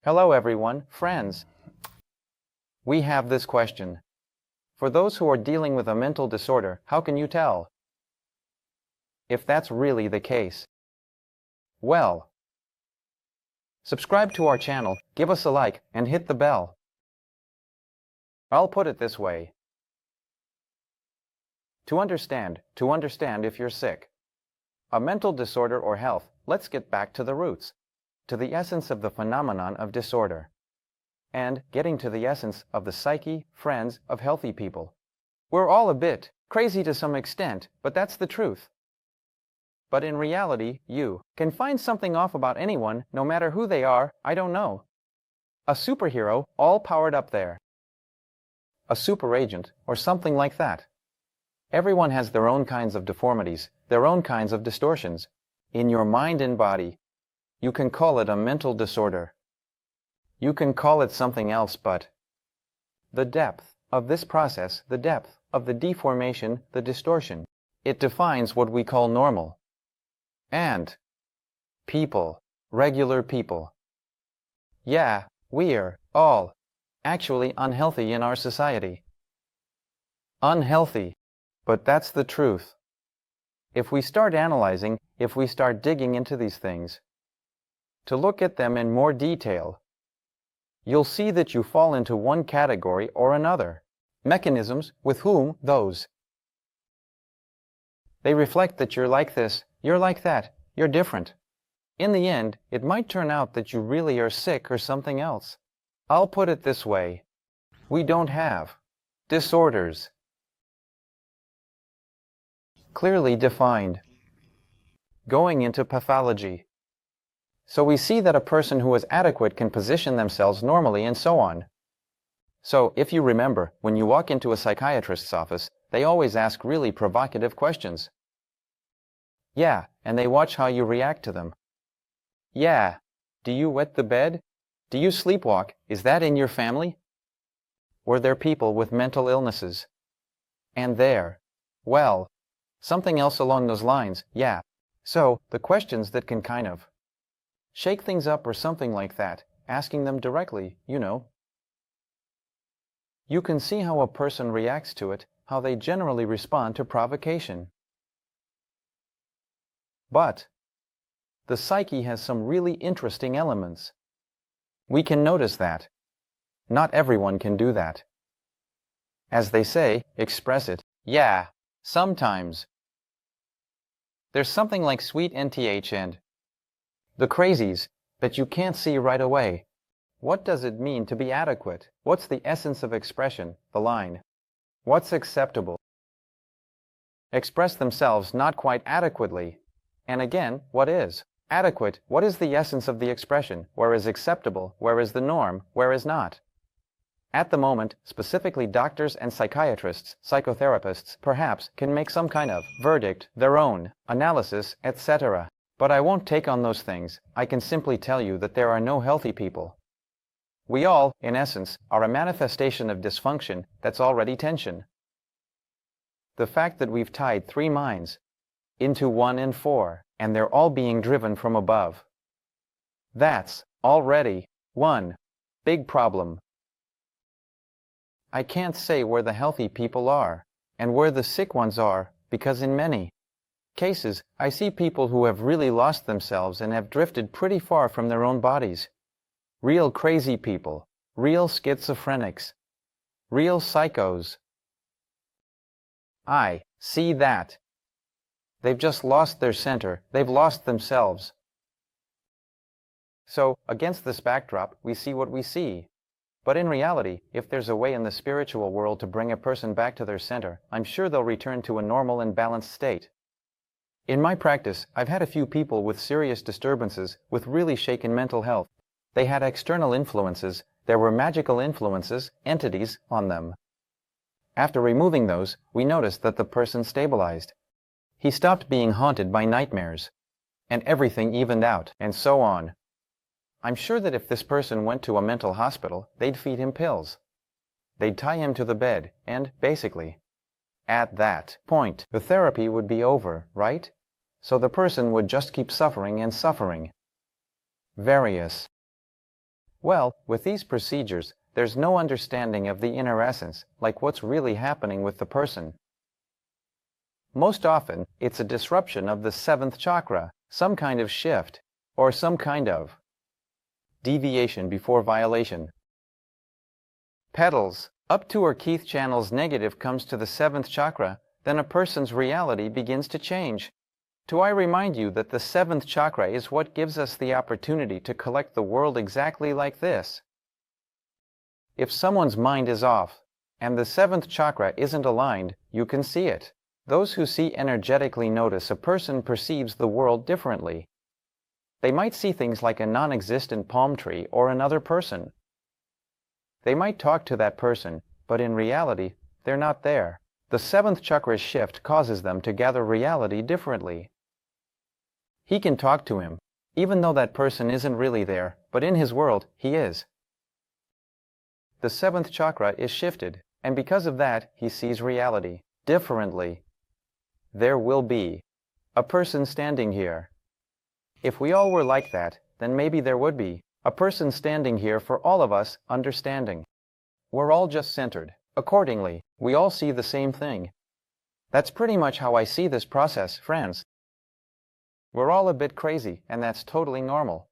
Hello everyone, friends. We have this question. For those who are dealing with a mental disorder, how can you tell if that's really the case? Well, subscribe to our channel, give us a like, and hit the bell. I'll put it this way. To understand if you're sick, a mental disorder or health, let's get back to the roots, to the essence of the phenomenon of disorder, and getting to the essence of the psyche, friends of healthy people. We're all a bit crazy to some extent, but that's the truth. But in reality, you can find something off about anyone, no matter who they are, I don't know. A superhero, all powered up there. A super agent, or something like that. Everyone has their own kinds of deformities, their own kinds of distortions. In your mind and body, you can call it a mental disorder. You can call it something else, but the depth of this process, the depth of the deformation, the distortion, it defines what we call normal. And people, regular people. Yeah, we're all actually unhealthy in our society. Unhealthy, but that's the truth. If we start analyzing, if we start digging into these things, to look at them in more detail, you'll see that you fall into one category or another. Mechanisms with whom those. They reflect that you're like this, you're like that, you're different. In the end, it might turn out that you really are sick or something else. I'll put it this way. We don't have disorders clearly defined. Going into pathology. So we see that a person who is adequate can position themselves normally and so on. So, if you remember, when you walk into a psychiatrist's office, they always ask really provocative questions. Yeah, and they watch how you react to them. Yeah, do you wet the bed? Do you sleepwalk? Is that in your family? Were there people with mental illnesses? And there, well, something else along those lines, yeah. So, the questions that can kind of shake things up or something like that, asking them directly, you know. You can see how a person reacts to it, how they generally respond to provocation. But the psyche has some really interesting elements. We can notice that. Not everyone can do that. As they say, express it. Yeah, sometimes. There's something like sweet NTH and the crazies that you can't see right away. What does it mean to be adequate? What's the essence of expression, the line? What's acceptable? Express themselves not quite adequately. And again, what is adequate? What is the essence of the expression? Where is acceptable? Where is the norm? Where is not? At the moment, specifically doctors and psychiatrists, psychotherapists, perhaps, can make some kind of verdict, their own analysis, etc. But I won't take on those things. I can simply tell you that there are no healthy people. We all, in essence, are a manifestation of dysfunction that's already tension. The fact that we've tied 3 minds into 1 and 4, and they're all being driven from above. That's already one big problem. I can't say where the healthy people are, and where the sick ones are, because in many cases, I see people who have really lost themselves and have drifted pretty far from their own bodies. Real crazy people, real schizophrenics, real psychos. I see that. They've just lost their center, they've lost themselves. So, against this backdrop, we see what we see. But in reality, if there's a way in the spiritual world to bring a person back to their center, I'm sure they'll return to a normal and balanced state. In my practice, I've had a few people with serious disturbances, with really shaken mental health. They had external influences, there were magical influences, entities, on them. After removing those, we noticed that the person stabilized. He stopped being haunted by nightmares. And everything evened out, and so on. I'm sure that if this person went to a mental hospital, they'd feed him pills. They'd tie him to the bed, and, basically, at that point, the therapy would be over, right? So the person would just keep suffering and suffering. Various Well, with these procedures, there's no understanding of the inner essence, like what's really happening with the person. Most often, it's a disruption of the seventh chakra, some kind of shift, or some kind of deviation before violation. Petals, up to or Keith channels negative comes to the seventh chakra, then a person's reality begins to change. Do I remind you that the seventh chakra is what gives us the opportunity to collect the world exactly like this? If someone's mind is off, and the seventh chakra isn't aligned, you can see it. Those who see energetically notice a person perceives the world differently. They might see things like a non-existent palm tree or another person. They might talk to that person, but in reality, they're not there. The seventh chakra's shift causes them to gather reality differently. He can talk to him, even though that person isn't really there, but in his world, he is. The seventh chakra is shifted, and because of that, he sees reality differently. There will be a person standing here. If we all were like that, then maybe there would be a person standing here for all of us, understanding. We're all just centered. Accordingly, we all see the same thing. That's pretty much how I see this process, friends. We're all a bit crazy, and that's totally normal.